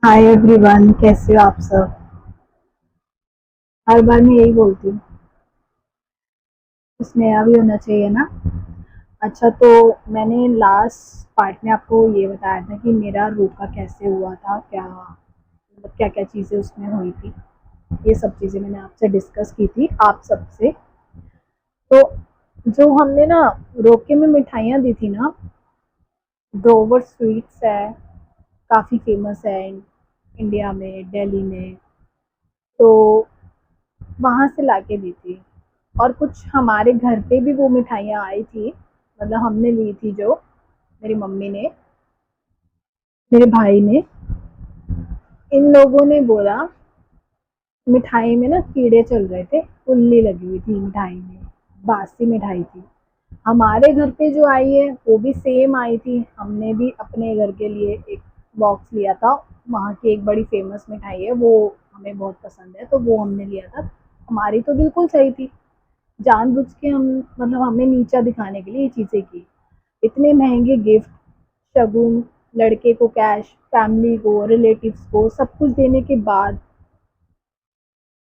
Hi everyone, कैसे हो आप सब। हर बार मैं यही बोलती हूँ, कुछ नया भी होना चाहिए ना। अच्छा, तो मैंने लास्ट पार्ट में आपको ये बताया था कि मेरा रोका कैसे हुआ था, क्या मतलब क्या क्या चीज़ें उसमें हुई थी। ये सब चीज़ें मैंने आपसे डिस्कस की थी आप सबसे। तो जो हमने ना रोके में मिठाइयाँ दी थी ना, ग्रोवर स्वीट्स है, काफ़ी फेमस है इंडिया में, दिल्ली में। तो वहाँ से लाके दी थी। और कुछ हमारे घर पे भी वो मिठाइयाँ आई थी, मतलब हमने ली थी, जो मेरी मम्मी ने, मेरे भाई ने। इन लोगों ने बोला, मिठाई में ना कीड़े चल रहे थे, उल्ली लगी हुई थी मिठाई में, बासी मिठाई थी। हमारे घर पे जो आई है वो भी सेम आई थी। हमने भी अपने घर के लिए एक बॉक्स लिया था। वहाँ की एक बड़ी फेमस मिठाई है, वो हमें बहुत पसंद है, तो वो हमने लिया था। हमारी तो बिल्कुल सही थी। जानबूझ के हम, मतलब हमें नीचा दिखाने के लिए ये चीज़ें की। इतने महंगे गिफ्ट, शगुन, लड़के को कैश, फैमिली को, रिलेटिव्स को सब कुछ देने के बाद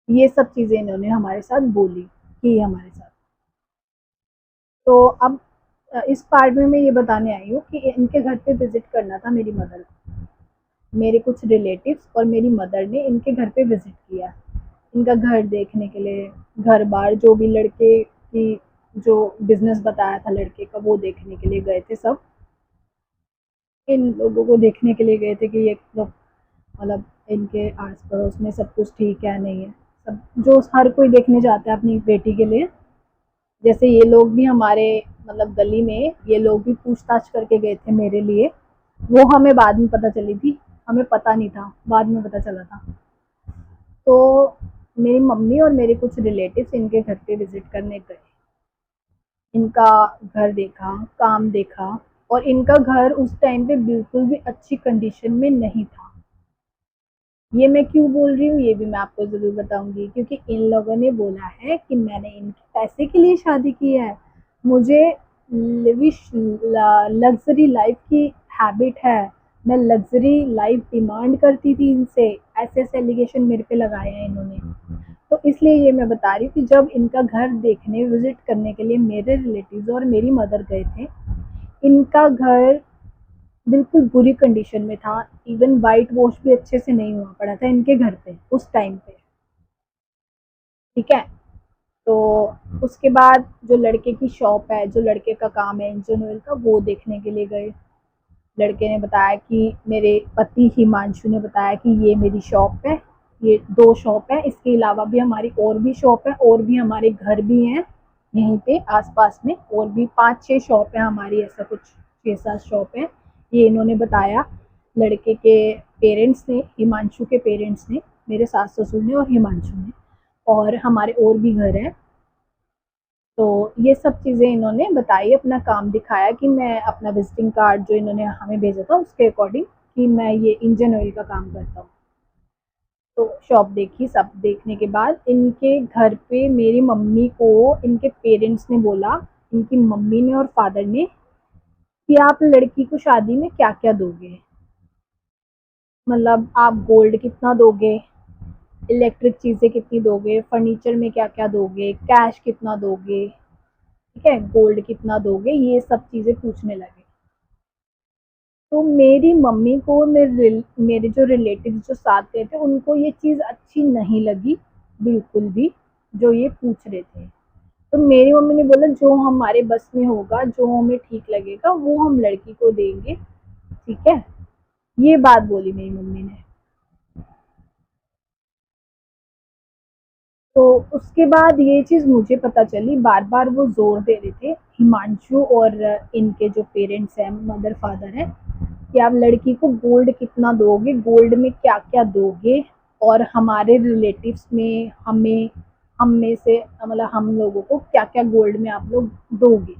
ये सब चीज़ें इन्होंने हमारे साथ बोली, की हमारे साथ। तो अब इस पार्ट में मैं ये बताने आई हूँ कि इनके घर पे विजिट करना था मेरी मदर को। मेरे कुछ रिलेटिव्स और मेरी मदर ने इनके घर पे विजिट किया, इनका घर देखने के लिए। घर बार जो भी लड़के की, जो बिजनेस बताया था लड़के का, वो देखने के लिए गए थे सब। इन लोगों को देखने के लिए गए थे कि ये लोग, मतलब इनके आस पड़ोस में सब कुछ ठीक है नहीं है, सब जो हर कोई देखने जाता है अपनी बेटी के लिए। जैसे ये लोग भी हमारे, मतलब गली में ये लोग भी पूछताछ करके गए थे मेरे लिए। वो हमें बाद में पता चली थी, हमें पता नहीं था, बाद में पता चला था। तो मेरी मम्मी और मेरे कुछ रिलेटिव्स इनके घर पे विजिट करने गए। इनका घर देखा, काम देखा। और इनका घर उस टाइम पे बिल्कुल भी अच्छी कंडीशन में नहीं था। ये मैं क्यों बोल रही हूँ ये भी मैं आपको ज़रूर बताऊंगी, क्योंकि इन लोगों ने बोला है कि मैंने इनके पैसे के लिए शादी की है। मुझे लिविश लग्जरी लाइफ की हैबिट है, मैं लग्जरी लाइफ डिमांड करती थी इनसे। ऐसे ऐसे एलिगेशन मेरे पे लगाए हैं इन्होंने। तो इसलिए ये मैं बता रही हूँ कि जब इनका घर देखने विजिट करने के लिए मेरे रिलेटिव्स और मेरी मदर गए थे, इनका घर बिल्कुल बुरी कंडीशन में था। इवन वाइट वॉश भी अच्छे से नहीं हुआ पड़ा था इनके घर पे उस टाइम पे। ठीक है। तो उसके बाद जो लड़के की शॉप है, जो लड़के का काम है इंजीनियर का, वो देखने के लिए गए। लड़के ने बताया कि, मेरे पति हिमांशु ने बताया कि ये मेरी शॉप है, ये दो शॉप है, इसके अलावा भी हमारी और भी शॉप है, और भी हमारे घर भी हैं यहीं पे आसपास में, और भी 5-6 शॉप है हमारी, ऐसा कुछ 6-7 शॉप है। ये इन्होंने बताया लड़के के पेरेंट्स ने, हिमांशु के पेरेंट्स ने, मेरे सास ससुर ने और हिमांशु ने। और हमारे और भी घर हैं। तो ये सब चीज़ें इन्होंने बताई, अपना काम दिखाया कि मैं अपना विजिटिंग कार्ड जो इन्होंने हमें भेजा था उसके अकॉर्डिंग, कि मैं ये इंजन ऑयल का काम करता हूँ। तो शॉप देखी, सब देखने के बाद इनके घर पे मेरी मम्मी को इनके पेरेंट्स ने बोला, इनकी मम्मी ने और फादर ने, कि आप लड़की को शादी में क्या क्या दोगे। मतलब आप गोल्ड कितना दोगे, इलेक्ट्रिक चीज़ें कितनी दोगे, फर्नीचर में क्या क्या दोगे, कैश कितना दोगे, ठीक है, गोल्ड कितना दोगे, ये सब चीज़ें पूछने लगे। तो मेरी मम्मी को, मेरे जो रिलेटिव जो साथ गए थे, उनको ये चीज़ अच्छी नहीं लगी बिल्कुल भी, जो ये पूछ रहे थे। तो मेरी मम्मी ने बोला, जो हमारे बस में होगा, जो हमें ठीक लगेगा, वो हम लड़की को देंगे, ठीक है। ये बात बोली मेरी मम्मी ने। तो उसके बाद ये चीज़ मुझे पता चली, बार बार वो जोर दे रहे थे हिमांशु और इनके जो पेरेंट्स हैं, मदर फादर हैं, कि आप लड़की को गोल्ड कितना दोगे, गोल्ड में क्या क्या दोगे, और हमारे रिलेटिव्स में, हमें, हम में से, मतलब हम लोगों को क्या क्या गोल्ड में आप लोग दोगे,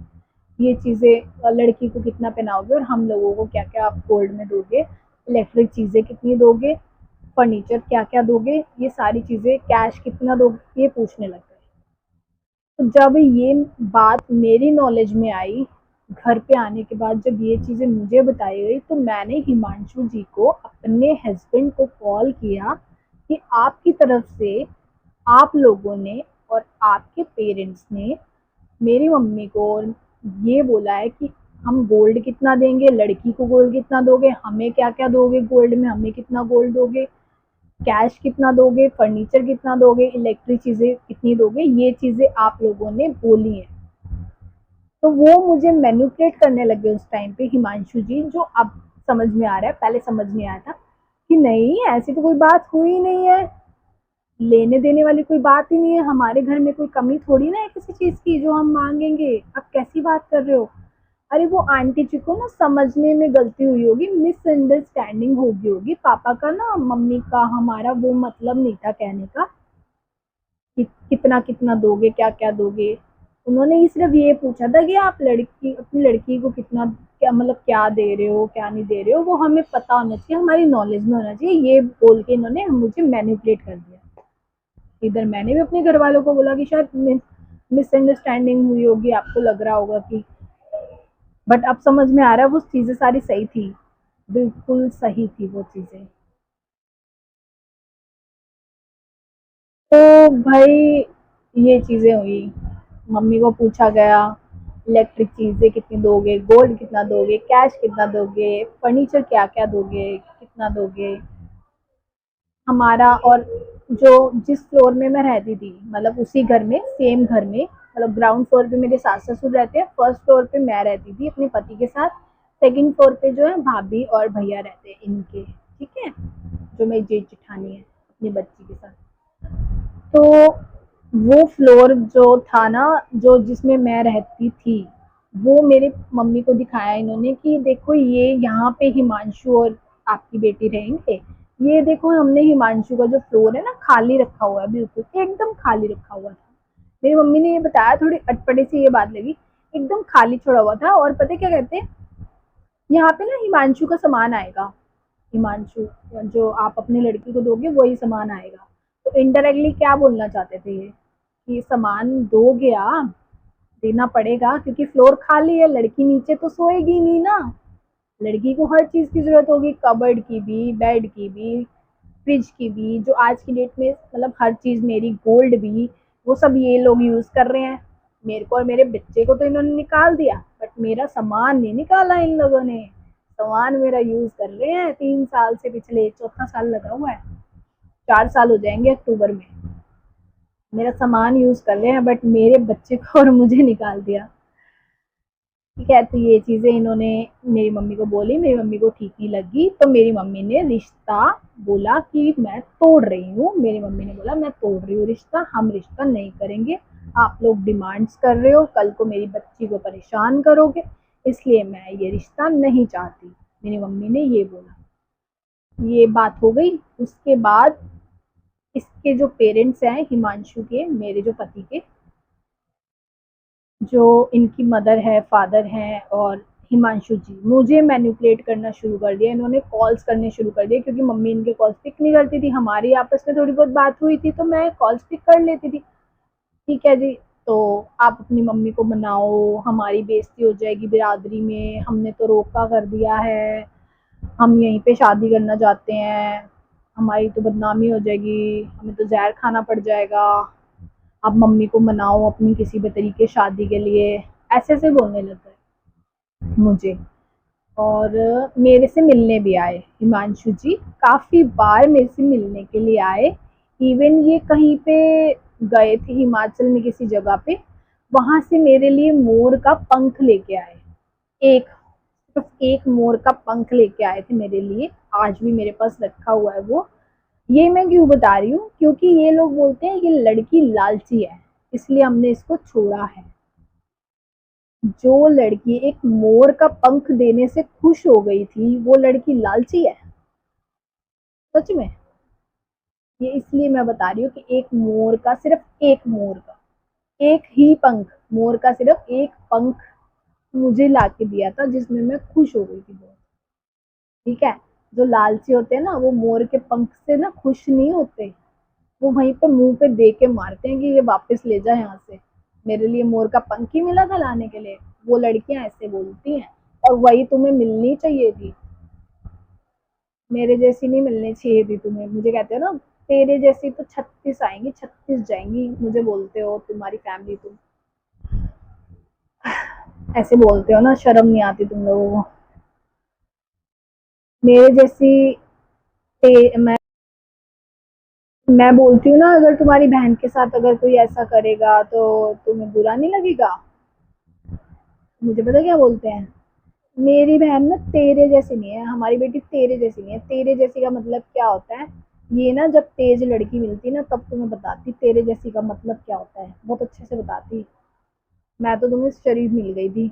ये चीज़ें, लड़की को कितना पहनाओगे और हम लोगों को क्या क्या आप गोल्ड में दोगे, इलेक्ट्रिक चीज़ें कितनी दोगे, फर्नीचर क्या क्या दोगे, ये सारी चीज़ें, कैश कितना दोगे, ये पूछने लग गए। तो जब ये बात मेरी नॉलेज में आई, घर पे आने के बाद जब ये चीज़ें मुझे बताई गई तो मैंने हिमांशु जी को, अपने हस्बैंड को कॉल किया कि आपकी तरफ से आप लोगों ने और आपके पेरेंट्स ने मेरी मम्मी को ये बोला है कि हम गोल्ड कितना देंगे, लड़की को गोल्ड कितना दोगे, हमें क्या क्या दोगे, गोल्ड में हमें कितना गोल्ड दोगे, कैश कितना दोगे, फर्नीचर कितना दोगे, इलेक्ट्रिक चीज़ें कितनी दोगे, ये चीज़ें आप लोगों ने बोली हैं। तो वो मुझे मैनिपुलेट करने लगे उस टाइम पे हिमांशु जी, जो अब समझ में आ रहा है, पहले समझ नहीं आया था कि नहीं ऐसी तो कोई बात हुई नहीं है, लेने देने वाली कोई बात ही नहीं है, हमारे घर में कोई कमी थोड़ी ना है किसी चीज़ की जो हम मांगेंगे, अब कैसी बात कर रहे हो। अरे वो आंटी जी को ना समझने में गलती हुई होगी, मिसअंडरस्टैंडिंग होगी होगी, पापा का ना मम्मी का हमारा वो मतलब नहीं था कहने का कि कितना कितना दोगे, क्या क्या दोगे। उन्होंने ही सिर्फ ये पूछा था कि आप लड़की, अपनी लड़की को कितना, क्या मतलब क्या दे रहे हो, क्या नहीं दे रहे हो, वो हमें पता होना चाहिए, हमारी नॉलेज में होना चाहिए। ये बोल के इन्होंने मुझे मैनिपुलेट कर दिया। इधर मैंने भी अपने घर वालों को बोला कि शायद मिसअंडरस्टैंडिंग हुई होगी, आपको लग रहा होगा कि, बट अब समझ में आ रहा है वो चीज़ें सारी सही थी, बिल्कुल सही थी वो चीज़ें। तो भाई ये चीज़ें हुई, मम्मी को पूछा गया इलेक्ट्रिक चीज़ें कितनी दोगे, गोल्ड कितना दोगे, कैश कितना दोगे, फर्नीचर क्या क्या दोगे, कितना दोगे। हमारा और जो जिस फ्लोर में मैं रहती थी, मतलब उसी घर में, सेम घर में, मतलब ग्राउंड फ्लोर पे मेरे सास ससुर रहते हैं, फर्स्ट फ्लोर पे मैं रहती थी अपने पति के साथ, सेकंड फ्लोर पे जो है भाभी और भैया रहते हैं इनके, ठीक है, जो मेरी जेठ जिठानी है अपनी बच्ची के साथ। तो वो फ्लोर जो था ना, जो जिसमें मैं रहती थी, वो मेरे मम्मी को दिखाया इन्होंने कि देखो ये यहाँ पे हिमांशु और आपकी बेटी रहेंगे, ये देखो हमने हिमांशु का जो फ्लोर है ना खाली रखा हुआ है, बिल्कुल एकदम खाली रखा हुआ था। मेरी मम्मी ने ये बताया, थोड़ी अटपटे से ये बात लगी, एकदम खाली छोड़ा हुआ था। और पता है क्या कहते हैं, यहाँ पे ना हिमांशु का सामान आएगा, हिमांशु जो आप अपनी लड़की को दोगे वही सामान आएगा। तो इनडायरेक्टली क्या बोलना चाहते थे ये, कि सामान दोगे आप, देना पड़ेगा क्योंकि फ्लोर खाली है, लड़की नीचे तो सोएगी नहीं ना, लड़की को हर चीज़ की ज़रूरत होगी, कबर्ड की भी, बेड की भी, फ्रिज की भी, जो आज की डेट में मतलब हर चीज़, मेरी गोल्ड भी, वो सब ये लोग यूज़ कर रहे हैं। मेरे को और मेरे बच्चे को तो इन्होंने निकाल दिया, बट मेरा सामान नहीं निकाला इन लोगों ने, सामान मेरा यूज़ कर रहे हैं 3 साल से, पिछले चौथा साल लगा हुआ है, 4 साल हो जाएंगे अक्टूबर में, मेरा सामान यूज़ कर रहे हैं, बट मेरे बच्चे को और मुझे निकाल दिया। ठीक है, तो ये चीज़ें इन्होंने मेरी मम्मी को बोली, मेरी मम्मी को ठीक नहीं लगी, तो मेरी मम्मी ने रिश्ता बोला कि मैं तोड़ रही हूँ, मेरी मम्मी ने बोला मैं तोड़ रही हूँ रिश्ता, हम रिश्ता नहीं करेंगे, आप लोग डिमांड्स कर रहे हो, कल को मेरी बच्ची को परेशान करोगे, इसलिए मैं ये रिश्ता नहीं चाहती। मेरी मम्मी ने ये बोला, ये बात हो गई। उसके बाद इसके जो पेरेंट्स हैं हिमांशु के, मेरे जो पति के, जो इनकी मदर है, फादर हैं, और हिमांशु जी, मुझे मैनिपुलेट करना शुरू कर दिया, इन्होंने कॉल्स करने शुरू कर दिए, क्योंकि मम्मी इनके कॉल्स पिक नहीं करती थी, हमारी आपस में थोड़ी बहुत बात हुई थी तो मैं कॉल्स पिक कर लेती थी। ठीक है जी, तो आप अपनी मम्मी को मनाओ, हमारी बेइज्जती हो जाएगी बिरादरी में, हमने तो रोका कर दिया है, हम यहीं पे शादी करना चाहते हैं, हमारी तो बदनामी हो जाएगी, हमें तो जहर खाना पड़ जाएगा, आप मम्मी को मनाओ अपनी किसी भी तरीके शादी के लिए, ऐसे ऐसे बोलने लग गए मुझे। और मेरे से मिलने भी आए हिमांशु जी, काफ़ी बार मेरे से मिलने के लिए आए। इवन ये कहीं पे गए थे हिमाचल में किसी जगह पे, वहाँ से मेरे लिए मोर का पंख लेके आए, एक, सिर्फ एक मोर का पंख लेके आए थे मेरे लिए, आज भी मेरे पास रखा हुआ है वो। ये मैं क्यों बता रही हूँ, क्योंकि ये लोग बोलते हैं ये लड़की लालची है, इसलिए हमने इसको छोड़ा है। जो लड़की एक मोर का पंख देने से खुश हो गई थी, वो लड़की लालची है सच में। ये इसलिए मैं बता रही हूँ कि एक मोर का, सिर्फ एक मोर का, एक ही पंख, मोर का सिर्फ एक पंख मुझे ला के दिया था, जिसमें मैं खुश हो गई थी बहुत। ठीक है, जो लालची होते हैं ना, वो मोर के पंख से ना खुश नहीं होते, वो वहीं पे मुंह पे दे के मारते हैं कि ये वापस ले जाए यहाँ से, मेरे लिए मोर का पंख ही मिला था लाने के लिए, वो लड़कियां ऐसे बोलती हैं, और वही तुम्हें मिलनी चाहिए थी। मेरे जैसी नहीं मिलनी चाहिए थी तुम्हें। मुझे कहते हो ना, तेरे जैसी तो 36 आएंगी, 36 जाएंगी, मुझे बोलते हो तुम्हारी फैमिली, तुम ऐसे बोलते हो ना, शर्म नहीं आती तुम लोगों को। मेरे जैसी मैं बोलती हूँ ना, अगर तुम्हारी बहन के साथ अगर कोई ऐसा करेगा तो तुम्हें बुरा नहीं लगेगा। मुझे पता क्या बोलते हैं, मेरी बहन ना तेरे जैसी नहीं है, हमारी बेटी तेरे जैसी नहीं है। तेरे जैसी का मतलब क्या होता है, ये ना जब तेज लड़की मिलती ना तब तुम्हें बताती तेरे जैसी का मतलब क्या होता है, बहुत अच्छे से बताती। मैं तो तुम्हें शरीफ मिल गई थी।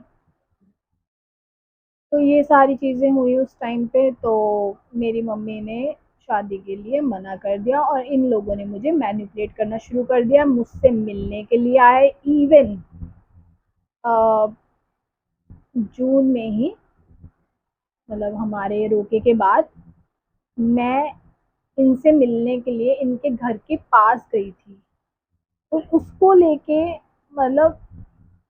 तो ये सारी चीज़ें हुई उस टाइम पे, तो मेरी मम्मी ने शादी के लिए मना कर दिया, और इन लोगों ने मुझे मैनिपुलेट करना शुरू कर दिया, मुझसे मिलने के लिए आए। इवन जून में ही, मतलब हमारे रोके के बाद, मैं इनसे मिलने के लिए इनके घर के पास गई थी। तो उसको लेके, मतलब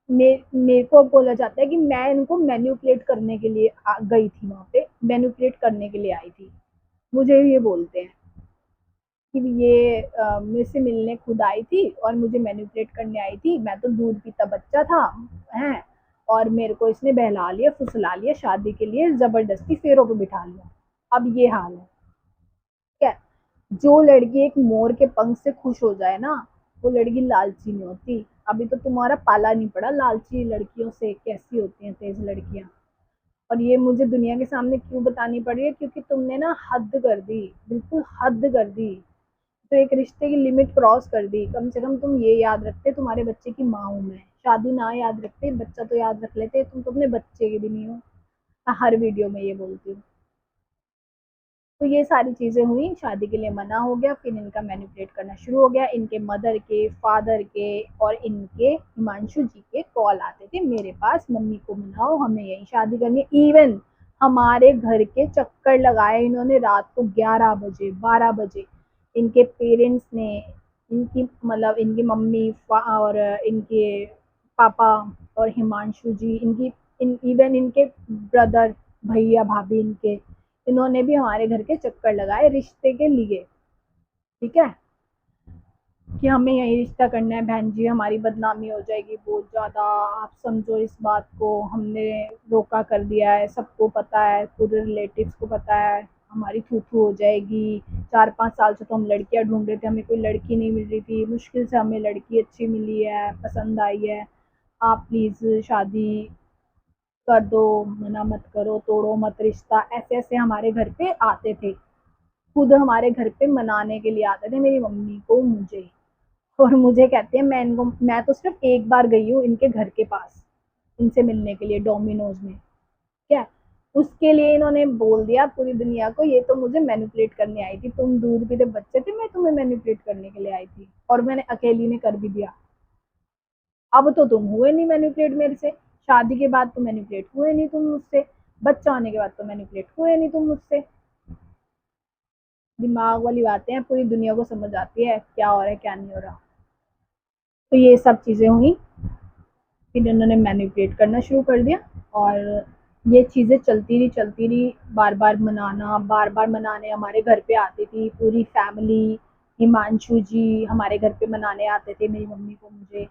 मेरे को बोला जाता है कि मैं इनको मैनिपुलेट करने के लिए गई थी, वहां पे मैनिपुलेट करने के लिए आई थी। मुझे ये बोलते हैं कि ये मेरे से मिलने खुद आई थी और मुझे मैनिपुलेट करने आई थी। मैं तो दूध पीता बच्चा था है, और मेरे को इसने बहला लिया, फुसला लिया, शादी के लिए जबरदस्ती फेरों पे बिठा लिया। अब ये हाल है। क्या, जो लड़की एक मोर के पंख से खुश हो जाए ना, वो लड़की लालची नहीं होती। अभी तो तुम्हारा पाला नहीं पड़ा लालची लड़कियों से, कैसी होती हैं तेज लड़कियां। और ये मुझे दुनिया के सामने क्यों बतानी पड़ी है, क्योंकि तुमने ना हद कर दी, बिल्कुल हद कर दी। तो एक रिश्ते की लिमिट क्रॉस कर दी। कम से कम तुम ये याद रखते तुम्हारे बच्चे की माँ हूं मैं, शादी ना याद रखते, बच्चा तो याद रख लेते। तुम तो अपने बच्चे के भी नहीं हो। मैं हर वीडियो में ये बोलती हूँ। तो ये सारी चीज़ें हुई, शादी के लिए मना हो गया, फिर इनका मैनिपुलेट करना शुरू हो गया। इनके मदर के, फादर के और इनके हिमांशु जी के कॉल आते थे मेरे पास, मम्मी को मनाओ, हमें यही शादी करनी है। इवन हमारे घर के चक्कर लगाए इन्होंने रात को 11 बजे, 12 बजे। इनके पेरेंट्स ने, इनकी मतलब इनकी मम्मी और इनके पापा और हिमांशु जी, इवन इनके ब्रदर, भैया भाभी इनके, इन्होंने भी हमारे घर के चक्कर लगाए रिश्ते के लिए। ठीक है, कि हमें यही रिश्ता करना है, बहन जी हमारी बदनामी हो जाएगी बहुत ज़्यादा, आप समझो इस बात को, हमने रोका कर दिया है, सबको पता है, पूरे रिलेटिव्स को पता है, हमारी थू थू हो जाएगी। 4-5 साल से तो हम लड़कियां ढूंढ रहे थे, हमें कोई लड़की नहीं मिल रही थी, मुश्किल से हमें लड़की अच्छी मिली है, पसंद आई है। आप प्लीज़ शादी कर दो, मना मत करो, तोड़ो मत रिश्ता। ऐसे ऐसे हमारे घर पे आते थे, खुद हमारे घर पे मनाने के लिए आते थे, मेरी मम्मी को, मुझे। और मुझे कहते हैं, मैं तो सिर्फ एक बार गई हूँ इनके घर के पास इनसे मिलने के लिए, डोमिनोज में। क्या, उसके लिए इन्होंने बोल दिया पूरी दुनिया को, ये तो मुझे मैनिपुलेट करने आई थी, तुम दूध पीते बच्चे थे, मैं तुम्हें मैनिपुलेट करने के लिए आई थी, और मैंने अकेली ने कर भी दिया। अब तो तुम हुए नहीं मैनिपुलेट मेरे से, शादी के बाद तो मैनिपुलेट हुए नहीं तुम मुझसे, बच्चा होने के बाद तो मैनिपुलेट हुए नहीं तुम मुझसे। दिमाग वाली बातें हैं, पूरी दुनिया को समझ आती है क्या हो रहा है क्या नहीं हो रहा। तो ये सब चीज़ें हुई, फिर उन्होंने मैनिपुलेट करना शुरू कर दिया, और ये चीज़ें चलती रही, बार बार मनाना, बार बार मनाने हमारे घर पे आती थी पूरी फैमिली। हिमांशु जी हमारे घर पे मनाने आते थे मेरी मम्मी को, मुझे,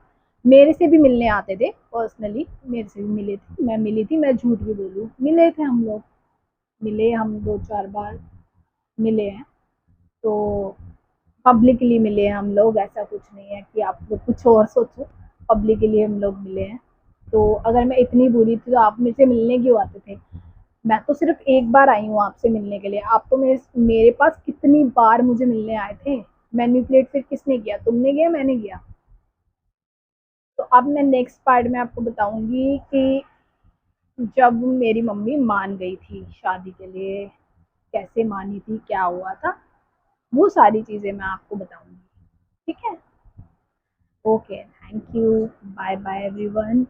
मेरे से भी मिलने आते थे पर्सनली, मेरे से भी मिले थे, मैं मिली थी, मैं झूठ भी बोलूँ, मिले थे हम लोग, मिले हम 2-4 बार मिले हैं। तो पब्लिकली मिले हैं हम लोग, ऐसा कुछ नहीं है कि आप लोग कुछ और सोचो, पब्लिकली हम लोग मिले हैं। तो अगर मैं इतनी बुरी थी तो आप मेरे से मिलने क्यों आते थे। मैं तो सिर्फ एक बार आई हूँ आपसे मिलने के लिए, आप तो मेरे पास कितनी बार मुझे मिलने आए थे। मैनिपुलेट फिर किसने किया, तुमने किया मैंने किया। तो अब मैं नेक्स्ट पार्ट में आपको बताऊंगी कि जब मेरी मम्मी मान गई थी शादी के लिए, कैसे मानी थी, क्या हुआ था, वो सारी चीज़ें मैं आपको बताऊंगी। ठीक है, okay, thank you, bye bye everyone.